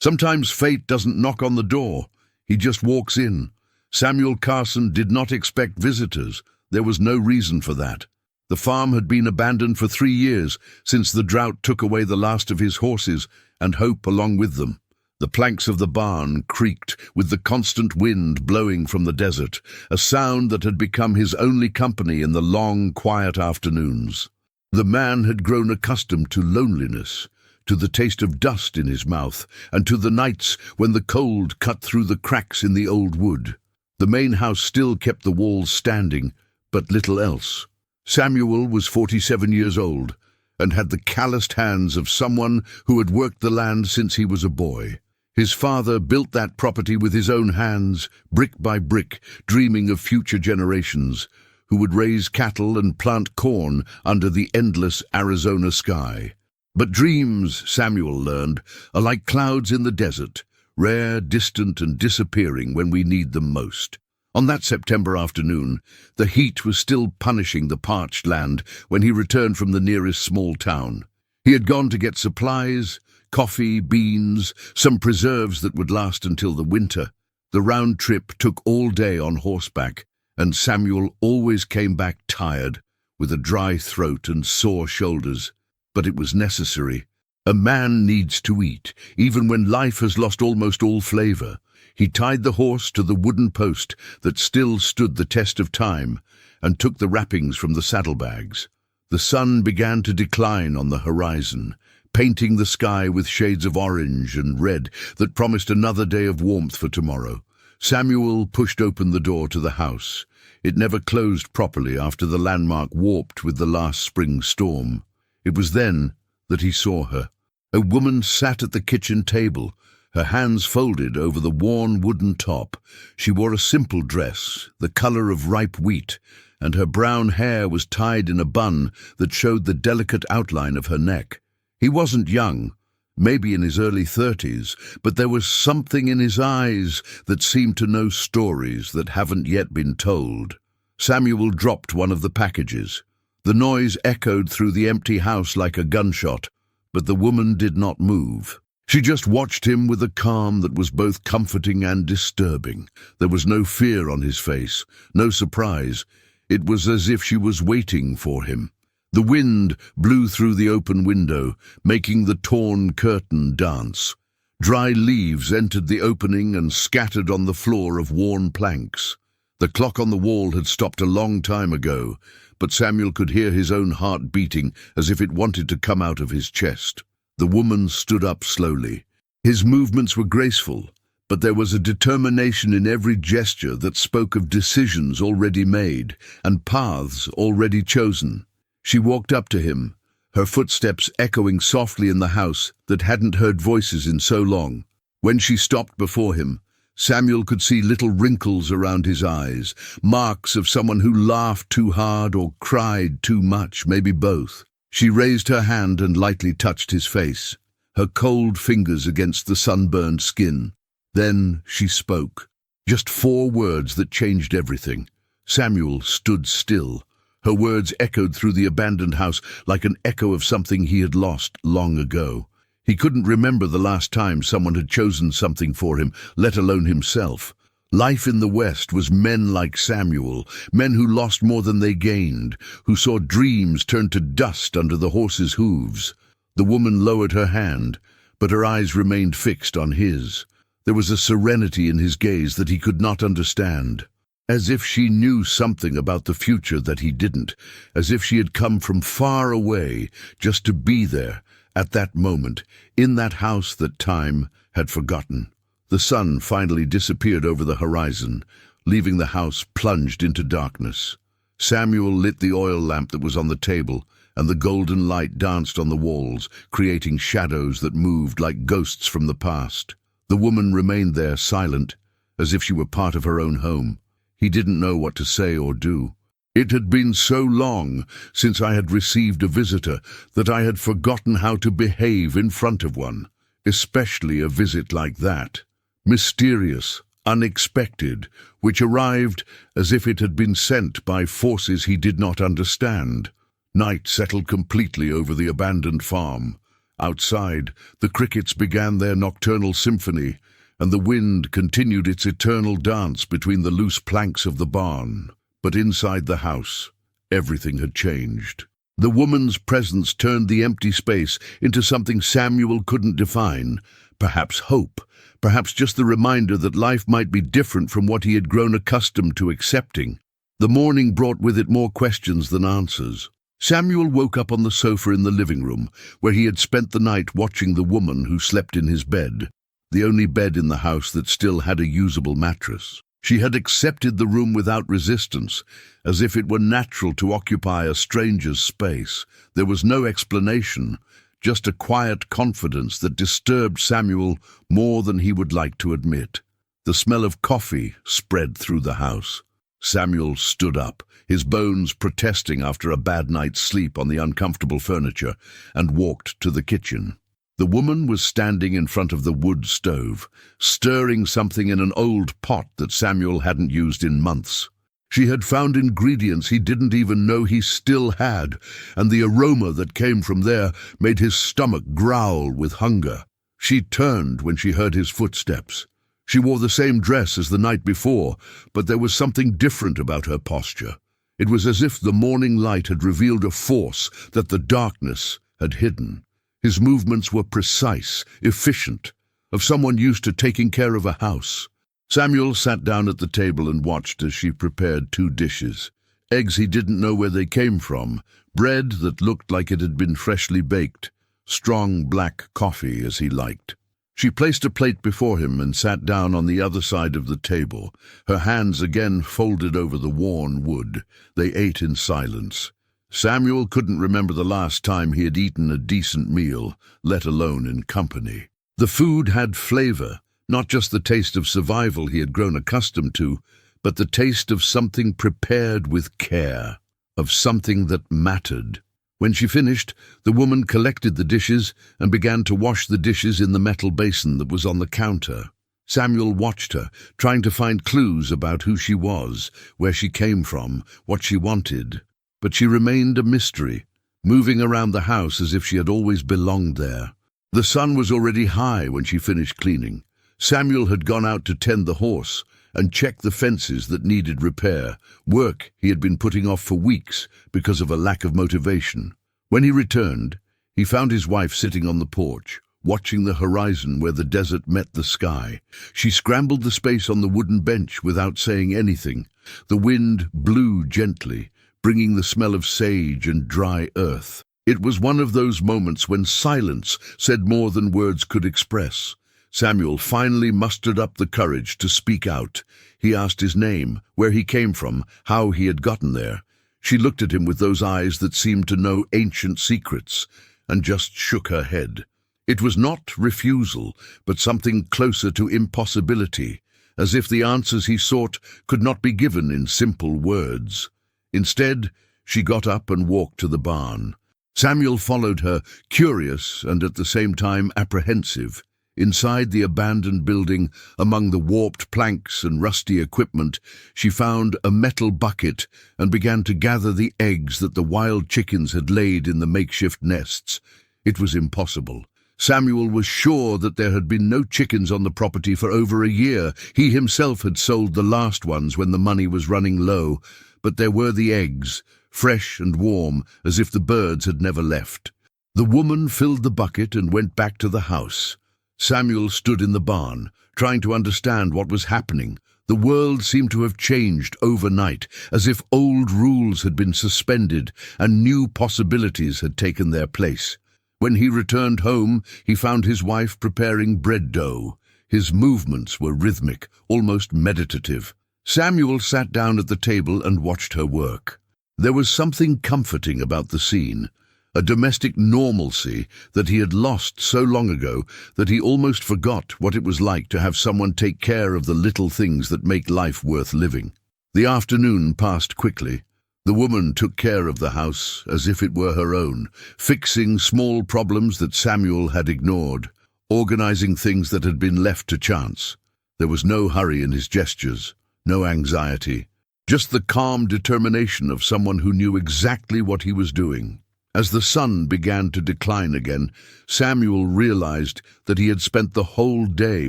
Sometimes fate doesn't knock on the door. He just walks in. Samuel Carson did not expect visitors. There was no reason for that. The farm had been abandoned for 3 years, since the drought took away the last of his horses and hope along with them. The planks of the barn creaked with the constant wind blowing from the desert, a sound that had become his only company in the long, quiet afternoons. The man had grown accustomed to loneliness, to the taste of dust in his mouth, and to the nights when the cold cut through the cracks in the old wood. The main house still kept the walls standing, but little else. Samuel was 47 years old, and had the calloused hands of someone who had worked the land since he was a boy. His father built that property with his own hands, brick by brick, dreaming of future generations, who would raise cattle and plant corn under the endless Arizona sky. But dreams, Samuel learned, are like clouds in the desert, rare, distant, and disappearing when we need them most. On that September afternoon, the heat was still punishing the parched land when he returned from the nearest small town. He had gone to get supplies, coffee, beans, some preserves that would last until the winter. The round trip took all day on horseback, and Samuel always came back tired, with a dry throat and sore shoulders. But it was necessary. A man needs to eat, even when life has lost almost all flavor. He tied the horse to the wooden post that still stood the test of time, and took the wrappings from the saddlebags. The sun began to decline on the horizon, painting the sky with shades of orange and red that promised another day of warmth for tomorrow. Samuel pushed open the door to the house. It never closed properly after the landmark warped with the last spring storm. It was then that he saw her. A woman sat at the kitchen table, her hands folded over the worn wooden top. She wore a simple dress, the color of ripe wheat, and her brown hair was tied in a bun that showed the delicate outline of her neck. He wasn't young, maybe in his early 30s, but there was something in his eyes that seemed to know stories that haven't yet been told. Samuel dropped one of the packages. The noise echoed through the empty house like a gunshot, but the woman did not move. She just watched him with a calm that was both comforting and disturbing. There was no fear on his face, no surprise. It was as if she was waiting for him. The wind blew through the open window, making the torn curtain dance. Dry leaves entered the opening and scattered on the floor of worn planks. The clock on the wall had stopped a long time ago, but Samuel could hear his own heart beating as if it wanted to come out of his chest. The woman stood up slowly. His movements were graceful, but there was a determination in every gesture that spoke of decisions already made and paths already chosen. She walked up to him, her footsteps echoing softly in the house that hadn't heard voices in so long. When she stopped before him, Samuel could see little wrinkles around his eyes, marks of someone who laughed too hard or cried too much, maybe both. She raised her hand and lightly touched his face, her cold fingers against the sunburned skin. Then she spoke. Just 4 words that changed everything. Samuel stood still. Her words echoed through the abandoned house like an echo of something he had lost long ago. He couldn't remember the last time someone had chosen something for him, let alone himself. Life in the West was men like Samuel, men who lost more than they gained, who saw dreams turn to dust under the horses' hooves. The woman lowered her hand, but her eyes remained fixed on his. There was a serenity in his gaze that he could not understand. As if she knew something about the future that he didn't, as if she had come from far away just to be there, at that moment, in that house that time had forgotten. The sun finally disappeared over the horizon, leaving the house plunged into darkness. Samuel lit the oil lamp that was on the table, and the golden light danced on the walls, creating shadows that moved like ghosts from the past. The woman remained there, silent, as if she were part of her own home. He didn't know what to say or do. It had been so long since I had received a visitor that I had forgotten how to behave in front of one, especially a visit like that. Mysterious, unexpected, which arrived as if it had been sent by forces he did not understand. Night settled completely over the abandoned farm, Outside, the crickets began their nocturnal symphony, and the wind continued its eternal dance between the loose planks of the barn. But inside the house, everything had changed. The woman's presence turned the empty space into something Samuel couldn't define. Perhaps hope, perhaps just the reminder that life might be different from what he had grown accustomed to accepting. The morning brought with it more questions than answers. Samuel woke up on the sofa in the living room, where he had spent the night watching the woman who slept in his bed, the only bed in the house that still had a usable mattress. She had accepted the room without resistance, as if it were natural to occupy a stranger's space. There was no explanation, just a quiet confidence that disturbed Samuel more than he would like to admit. The smell of coffee spread through the house. Samuel stood up, his bones protesting after a bad night's sleep on the uncomfortable furniture, and walked to the kitchen. The woman was standing in front of the wood stove, stirring something in an old pot that Samuel hadn't used in months. She had found ingredients he didn't even know he still had, and the aroma that came from there made his stomach growl with hunger. She turned when she heard his footsteps. She wore the same dress as the night before, but there was something different about her posture. It was as if the morning light had revealed a force that the darkness had hidden. His movements were precise, efficient, of someone used to taking care of a house. Samuel sat down at the table and watched as she prepared 2 dishes. Eggs he didn't know where they came from, bread that looked like it had been freshly baked, strong black coffee as he liked. She placed a plate before him and sat down on the other side of the table, her hands again folded over the worn wood. They ate in silence. Samuel couldn't remember the last time he had eaten a decent meal, let alone in company. The food had flavor, not just the taste of survival he had grown accustomed to, but the taste of something prepared with care, of something that mattered. When she finished, the woman collected the dishes and began to wash the dishes in the metal basin that was on the counter. Samuel watched her, trying to find clues about who she was, where she came from, what she wanted. But she remained a mystery, moving around the house as if she had always belonged there. The sun was already high when she finished cleaning. Samuel had gone out to tend the horse and check the fences that needed repair, work he had been putting off for weeks because of a lack of motivation. When he returned, he found his wife sitting on the porch, watching the horizon where the desert met the sky. She scrambled the space on the wooden bench without saying anything. The wind blew gently, bringing the smell of sage and dry earth. It was one of those moments when silence said more than words could express. Samuel finally mustered up the courage to speak out. He asked his name, where he came from, how he had gotten there. She looked at him with those eyes that seemed to know ancient secrets, and just shook her head. It was not refusal, but something closer to impossibility, as if the answers he sought could not be given in simple words. Instead, she got up and walked to the barn. Samuel followed her, curious and at the same time apprehensive. Inside the abandoned building, among the warped planks and rusty equipment, she found a metal bucket and began to gather the eggs that the wild chickens had laid in the makeshift nests. It was impossible. Samuel was sure that there had been no chickens on the property for over a year. He himself had sold the last ones when the money was running low, but there were the eggs, fresh and warm, as if the birds had never left. The woman filled the bucket and went back to the house. Samuel stood in the barn, trying to understand what was happening. The world seemed to have changed overnight, as if old rules had been suspended and new possibilities had taken their place. When he returned home, he found his wife preparing bread dough. His movements were rhythmic, almost meditative. Samuel sat down at the table and watched her work. There was something comforting about the scene, a domestic normalcy that he had lost so long ago that he almost forgot what it was like to have someone take care of the little things that make life worth living. The afternoon passed quickly. The woman took care of the house as if it were her own, fixing small problems that Samuel had ignored, organizing things that had been left to chance. There was no hurry in his gestures, no anxiety, just the calm determination of someone who knew exactly what he was doing. As the sun began to decline again, Samuel realized that he had spent the whole day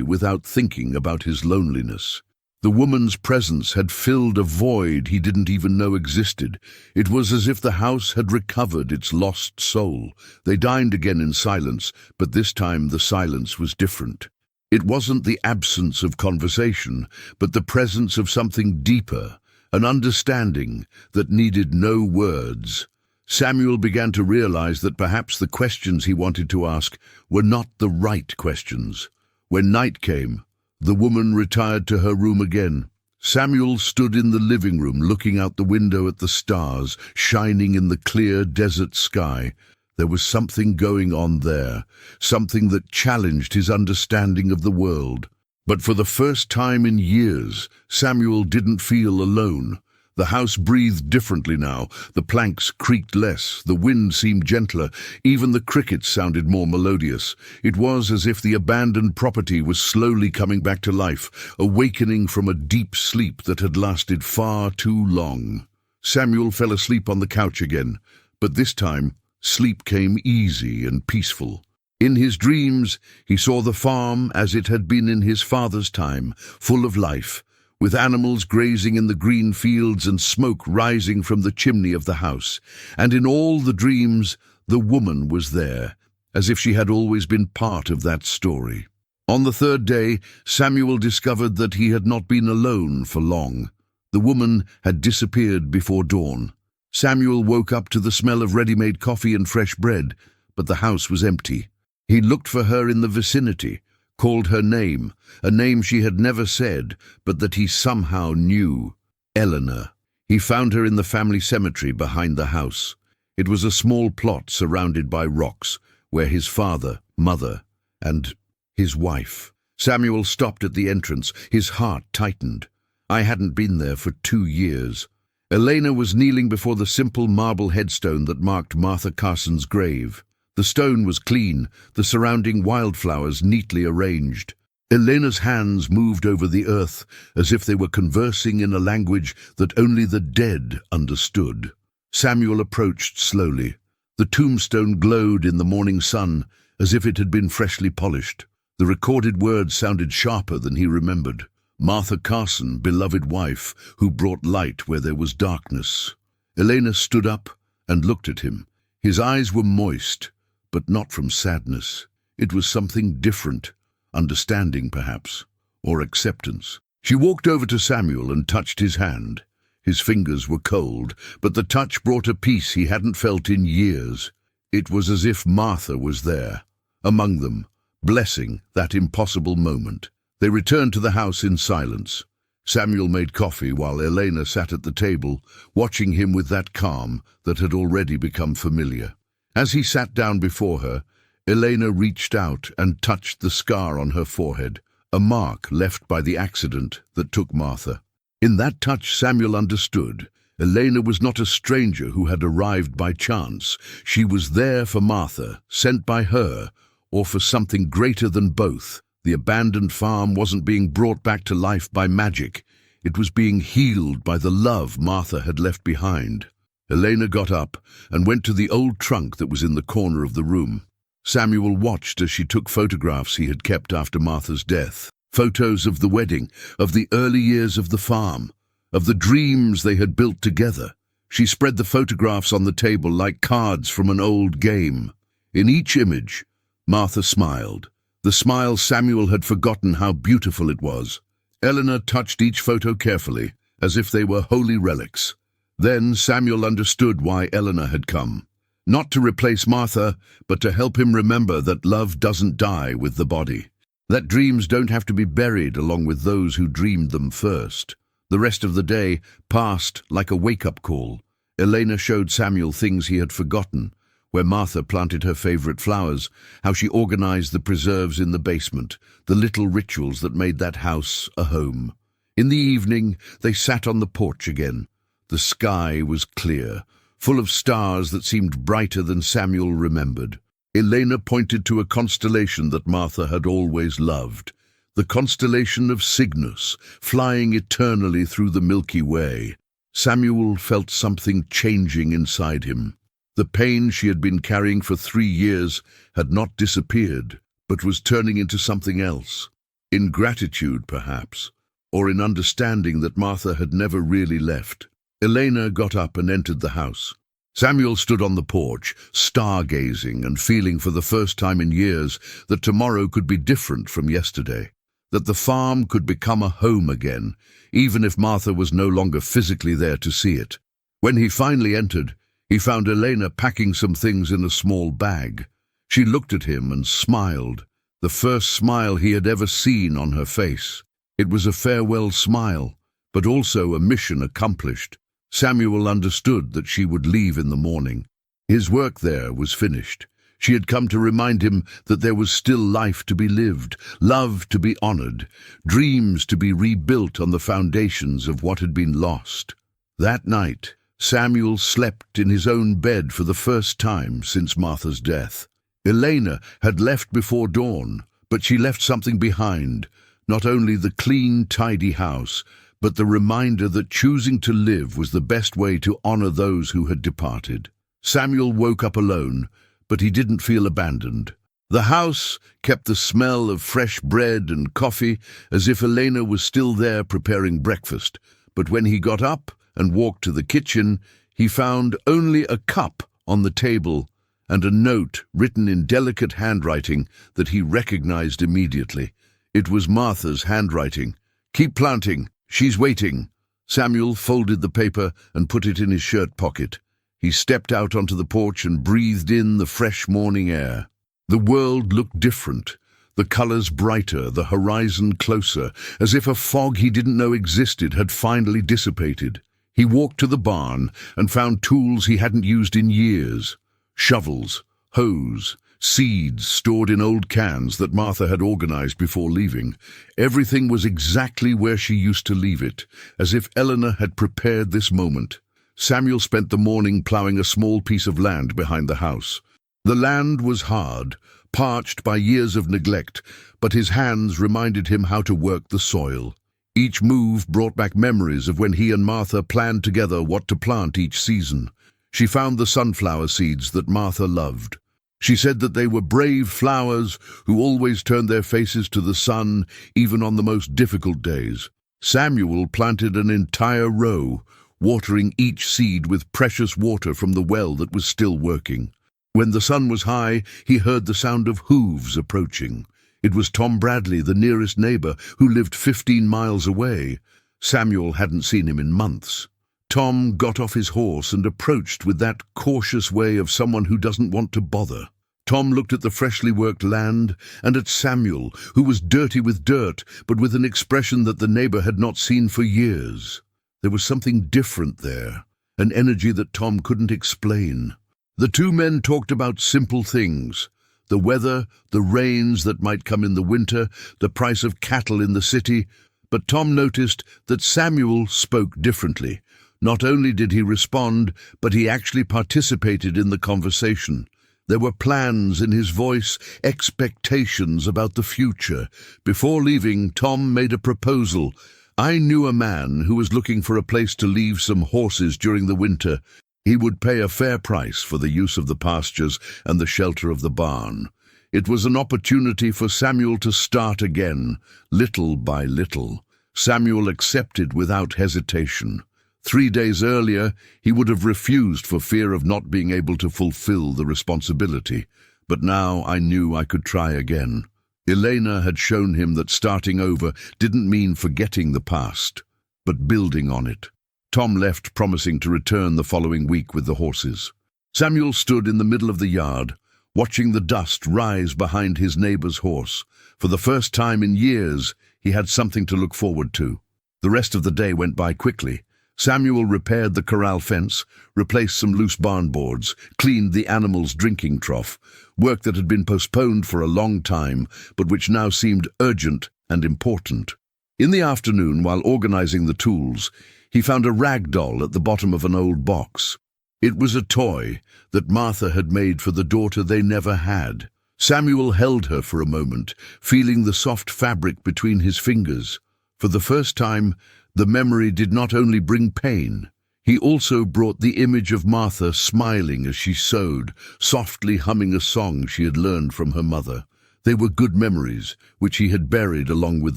without thinking about his loneliness. The woman's presence had filled a void he didn't even know existed. It was as if the house had recovered its lost soul. They dined again in silence, but this time the silence was different. It wasn't the absence of conversation, but the presence of something deeper, an understanding that needed no words. Samuel began to realize that perhaps the questions he wanted to ask were not the right questions. When night came, the woman retired to her room again. Samuel stood in the living room looking out the window at the stars shining in the clear desert sky. There was something going on there, something that challenged his understanding of the world. But for the first time in years, Samuel didn't feel alone. The house breathed differently now. The planks creaked less, the wind seemed gentler, even the crickets sounded more melodious. It was as if the abandoned property was slowly coming back to life, awakening from a deep sleep that had lasted far too long. Samuel fell asleep on the couch again, but this time sleep came easy and peaceful. In his dreams, he saw the farm as it had been in his father's time, full of life, with animals grazing in the green fields and smoke rising from the chimney of the house. And in all the dreams, the woman was there, as if she had always been part of that story. On the third day, Samuel discovered that he had not been alone for long. The woman had disappeared before dawn. Samuel woke up to the smell of ready-made coffee and fresh bread, but the house was empty. He looked for her in the vicinity, called her name, a name she had never said, but that he somehow knew. Eleanor. He found her in the family cemetery behind the house. It was a small plot surrounded by rocks, where his father, mother, and his wife. Samuel stopped at the entrance, his heart tightened. I hadn't been there for 2 years. Elena was kneeling before the simple marble headstone that marked Martha Carson's grave. The stone was clean, the surrounding wildflowers neatly arranged. Elena's hands moved over the earth as if they were conversing in a language that only the dead understood. Samuel approached slowly. The tombstone glowed in the morning sun as if it had been freshly polished. The recorded words sounded sharper than he remembered. Martha Carson, beloved wife, who brought light where there was darkness. Elena stood up and looked at him. His eyes were moist, but not from sadness. It was something different, understanding perhaps, or acceptance. She walked over to Samuel and touched his hand. His fingers were cold, but the touch brought a peace he hadn't felt in years. It was as if Martha was there, among them, blessing that impossible moment. They returned to the house in silence. Samuel made coffee while Elena sat at the table, watching him with that calm that had already become familiar. As he sat down before her, Elena reached out and touched the scar on her forehead, a mark left by the accident that took Martha. In that touch, Samuel understood. Elena was not a stranger who had arrived by chance. She was there for Martha, sent by her, or for something greater than both. The abandoned farm wasn't being brought back to life by magic. It was being healed by the love Martha had left behind. Elena got up and went to the old trunk that was in the corner of the room. Samuel watched as she took photographs he had kept after Martha's death. Photos of the wedding, of the early years of the farm, of the dreams they had built together. She spread the photographs on the table like cards from an old game. In each image, Martha smiled. The smile Samuel had forgotten how beautiful it was. Eleanor touched each photo carefully, as if they were holy relics. Then Samuel understood why Eleanor had come. Not to replace Martha, but to help him remember that love doesn't die with the body. That dreams don't have to be buried along with those who dreamed them first. The rest of the day passed like a wake-up call. Elena showed Samuel things he had forgotten, where Martha planted her favorite flowers, how she organized the preserves in the basement, the little rituals that made that house a home. In the evening, they sat on the porch again. The sky was clear, full of stars that seemed brighter than Samuel remembered. Elena pointed to a constellation that Martha had always loved, the constellation of Cygnus, flying eternally through the Milky Way. Samuel felt something changing inside him. The pain she had been carrying for 3 years had not disappeared, but was turning into something else. In gratitude, perhaps, or in understanding that Martha had never really left. Elena got up and entered the house. Samuel stood on the porch, stargazing and feeling for the first time in years that tomorrow could be different from yesterday, that the farm could become a home again, even if Martha was no longer physically there to see it. When he finally entered, he found Elena packing some things in a small bag. She looked at him and smiled, the first smile he had ever seen on her face. It was a farewell smile, but also a mission accomplished. Samuel understood that she would leave in the morning. His work there was finished. She had come to remind him that there was still life to be lived, love to be honored, dreams to be rebuilt on the foundations of what had been lost. That night, Samuel slept in his own bed for the first time since Martha's death. Elena had left before dawn, but she left something behind, not only the clean, tidy house, but the reminder that choosing to live was the best way to honor those who had departed. Samuel woke up alone, but he didn't feel abandoned. The house kept the smell of fresh bread and coffee, as if Elena was still there preparing breakfast. But when he got up and walked to the kitchen, he found only a cup on the table and a note written in delicate handwriting that he recognized immediately. It was Martha's handwriting. "Keep planting. She's waiting." Samuel folded the paper and put it in his shirt pocket. He stepped out onto the porch and breathed in the fresh morning air. The world looked different, the colors brighter, the horizon closer, as if a fog he didn't know existed had finally dissipated. He walked to the barn and found tools he hadn't used in years. Shovels, hoes, seeds stored in old cans that Martha had organized before leaving. Everything was exactly where she used to leave it, as if Eleanor had prepared this moment. Samuel spent the morning plowing a small piece of land behind the house. The land was hard, parched by years of neglect, but his hands reminded him how to work the soil. Each move brought back memories of when he and Martha planned together what to plant each season. She found the sunflower seeds that Martha loved. She said that they were brave flowers who always turned their faces to the sun, even on the most difficult days. Samuel planted an entire row, watering each seed with precious water from the well that was still working. When the sun was high, he heard the sound of hooves approaching. It was Tom Bradley, the nearest neighbor, who lived 15 miles away. Samuel hadn't seen him in months. Tom got off his horse and approached with that cautious way of someone who doesn't want to bother. Tom looked at the freshly worked land and at Samuel, who was dirty with dirt, but with an expression that the neighbor had not seen for years. There was something different there, an energy that Tom couldn't explain. The two men talked about simple things: the weather, the rains that might come in the winter, the price of cattle in the city. But Tom noticed that Samuel spoke differently. Not only did he respond, but he actually participated in the conversation. There were plans in his voice, expectations about the future. Before leaving, Tom made a proposal. "I knew a man who was looking for a place to leave some horses during the winter. He would pay a fair price for the use of the pastures and the shelter of the barn." It was an opportunity for Samuel to start again, little by little. Samuel accepted without hesitation. 3 days earlier, he would have refused for fear of not being able to fulfill the responsibility. But now I knew I could try again. Elena had shown him that starting over didn't mean forgetting the past, but building on it. Tom left, promising to return the following week with the horses. Samuel stood in the middle of the yard, watching the dust rise behind his neighbor's horse. For the first time in years, he had something to look forward to. The rest of the day went by quickly. Samuel repaired the corral fence, replaced some loose barn boards, cleaned the animals' drinking trough, work that had been postponed for a long time, but which now seemed urgent and important. In the afternoon, while organizing the tools, he found a rag doll at the bottom of an old box. It was a toy that Martha had made for the daughter they never had. Samuel held her for a moment, feeling the soft fabric between his fingers. For the first time, the memory did not only bring pain, He also brought the image of Martha smiling as she sewed, softly humming a song she had learned from her mother. They were good memories, which he had buried along with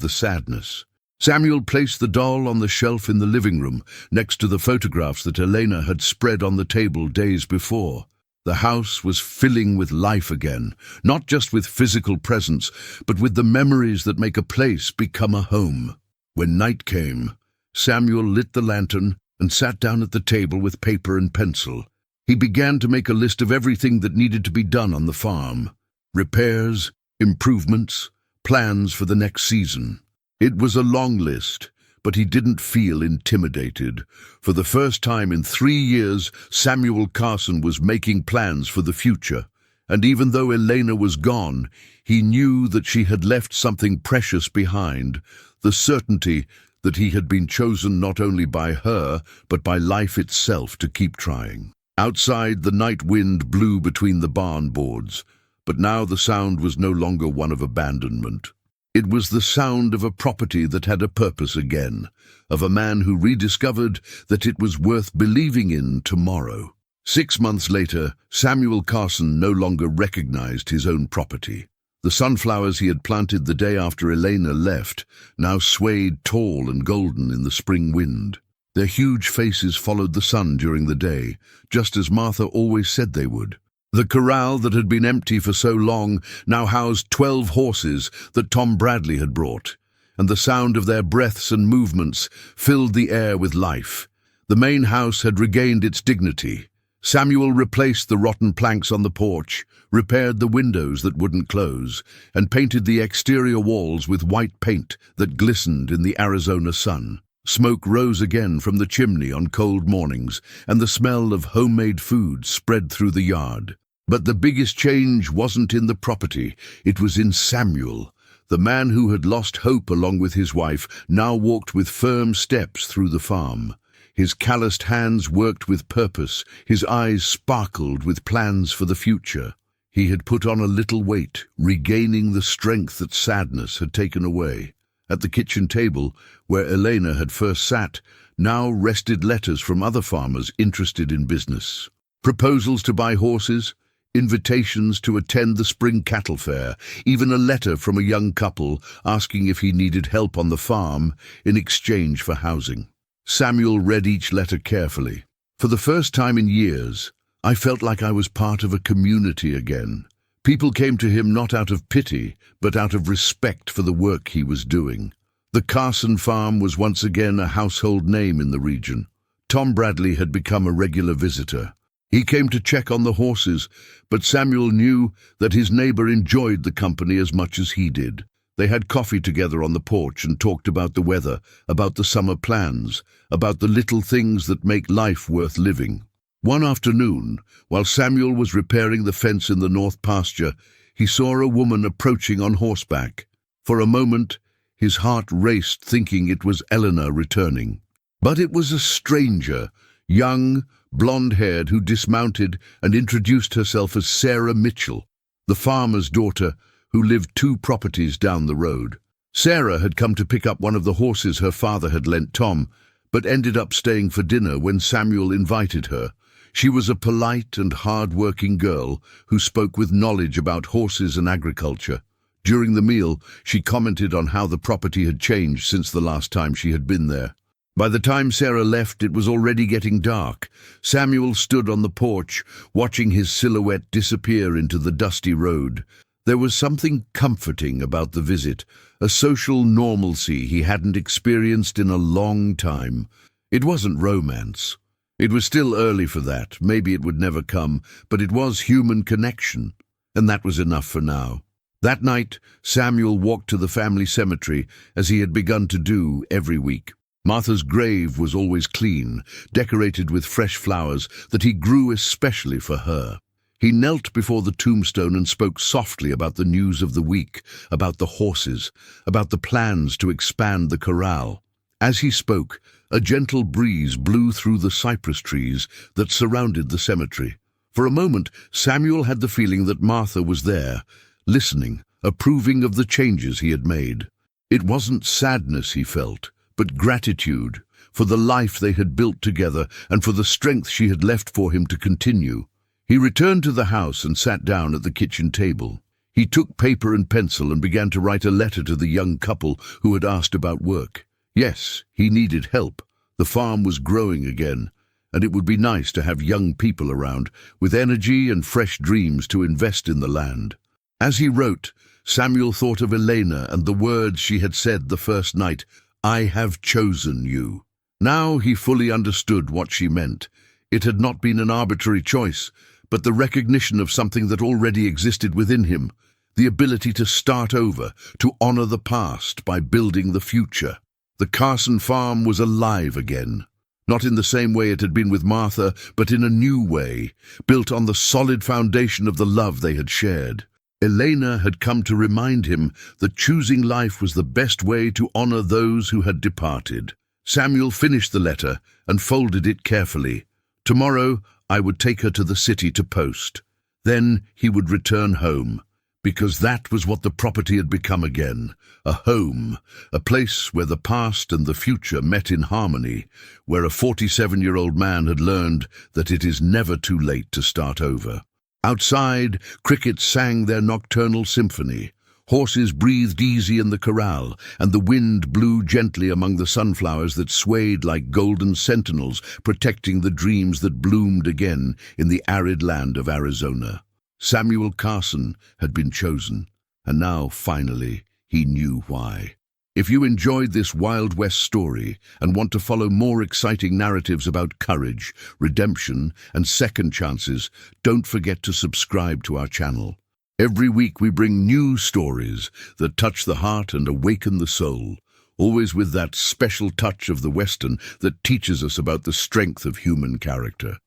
the sadness. Samuel placed the doll on the shelf in the living room, next to the photographs that Elena had spread on the table days before. The house was filling with life again, not just with physical presence, but with the memories that make a place become a home. When night came, Samuel lit the lantern and sat down at the table with paper and pencil. He began to make a list of everything that needed to be done on the farm. Repairs, improvements, plans for the next season. It was a long list, but he didn't feel intimidated. For the first time in 3 years, Samuel Carson was making plans for the future. And even though Elena was gone, he knew that she had left something precious behind, the certainty that he had been chosen not only by her, but by life itself to keep trying. Outside, the night wind blew between the barn boards, but now the sound was no longer one of abandonment. It was the sound of a property that had a purpose again, of a man who rediscovered that it was worth believing in tomorrow. 6 months later, Samuel Carson no longer recognized his own property. The sunflowers he had planted the day after Elena left now swayed tall and golden in the spring wind. Their huge faces followed the sun during the day, just as Martha always said they would. The corral that had been empty for so long now housed 12 horses that Tom Bradley had brought, and the sound of their breaths and movements filled the air with life. The main house had regained its dignity. Samuel replaced the rotten planks on the porch, repaired the windows that wouldn't close, and painted the exterior walls with white paint that glistened in the Arizona sun. Smoke rose again from the chimney on cold mornings, and the smell of homemade food spread through the yard. But the biggest change wasn't in the property, it was in Samuel. The man who had lost hope along with his wife now walked with firm steps through the farm. His calloused hands worked with purpose, his eyes sparkled with plans for the future. He had put on a little weight, regaining the strength that sadness had taken away. At the kitchen table, where Elena had first sat, now rested letters from other farmers interested in business. Proposals to buy horses, invitations to attend the spring cattle fair, even a letter from a young couple asking if he needed help on the farm in exchange for housing. Samuel read each letter carefully. For the first time in years, I felt like I was part of a community again. People came to him not out of pity, but out of respect for the work he was doing. The Carson farm was once again a household name in the region. Tom Bradley had become a regular visitor. He came to check on the horses, but Samuel knew that his neighbor enjoyed the company as much as he did. They had coffee together on the porch and talked about the weather, about the summer plans, about the little things that make life worth living. One afternoon, while Samuel was repairing the fence in the north pasture, he saw a woman approaching on horseback. For a moment, his heart raced, thinking it was Eleanor returning. But it was a stranger, young, blonde-haired, who dismounted and introduced herself as Sarah Mitchell, the farmer's daughter who lived 2 properties down the road. Sarah had come to pick up one of the horses her father had lent Tom, but ended up staying for dinner when Samuel invited her. She was a polite and hard-working girl who spoke with knowledge about horses and agriculture. During the meal, she commented on how the property had changed since the last time she had been there. By the time Sarah left, it was already getting dark. Samuel stood on the porch, watching his silhouette disappear into the dusty road. There was something comforting about the visit, a social normalcy he hadn't experienced in a long time. It wasn't romance. It was still early for that, maybe it would never come, but it was human connection, and that was enough for now. That night, Samuel walked to the family cemetery, as he had begun to do every week. Martha's grave was always clean, decorated with fresh flowers that he grew especially for her. He knelt before the tombstone and spoke softly about the news of the week, about the horses, about the plans to expand the corral. As he spoke, a gentle breeze blew through the cypress trees that surrounded the cemetery. For a moment, Samuel had the feeling that Martha was there, listening, approving of the changes he had made. It wasn't sadness he felt, but gratitude, for the life they had built together, and for the strength she had left for him to continue. He returned to the house and sat down at the kitchen table. He took paper and pencil and began to write a letter to the young couple who had asked about work. Yes, he needed help. The farm was growing again, and it would be nice to have young people around with energy and fresh dreams to invest in the land. As he wrote, Samuel thought of Elena and the words she had said the first night, "I have chosen you." Now he fully understood what she meant. It had not been an arbitrary choice, but the recognition of something that already existed within him, the ability to start over, to honor the past by building the future. The Carson farm was alive again. Not in the same way it had been with Martha, but in a new way, built on the solid foundation of the love they had shared. Elena had come to remind him that choosing life was the best way to honor those who had departed. Samuel finished the letter and folded it carefully. Tomorrow I would take her to the city to post. Then he would return home, because that was what the property had become again, a home, a place where the past and the future met in harmony, where a 47-year-old man had learned that it is never too late to start over. Outside, crickets sang their nocturnal symphony. Horses breathed easy in the corral, and the wind blew gently among the sunflowers that swayed like golden sentinels, protecting the dreams that bloomed again in the arid land of Arizona. Samuel Carson had been chosen, and now, finally, he knew why. If you enjoyed this Wild West story and want to follow more exciting narratives about courage, redemption, and second chances, don't forget to subscribe to our channel. Every week we bring new stories that touch the heart and awaken the soul, always with that special touch of the Western that teaches us about the strength of human character.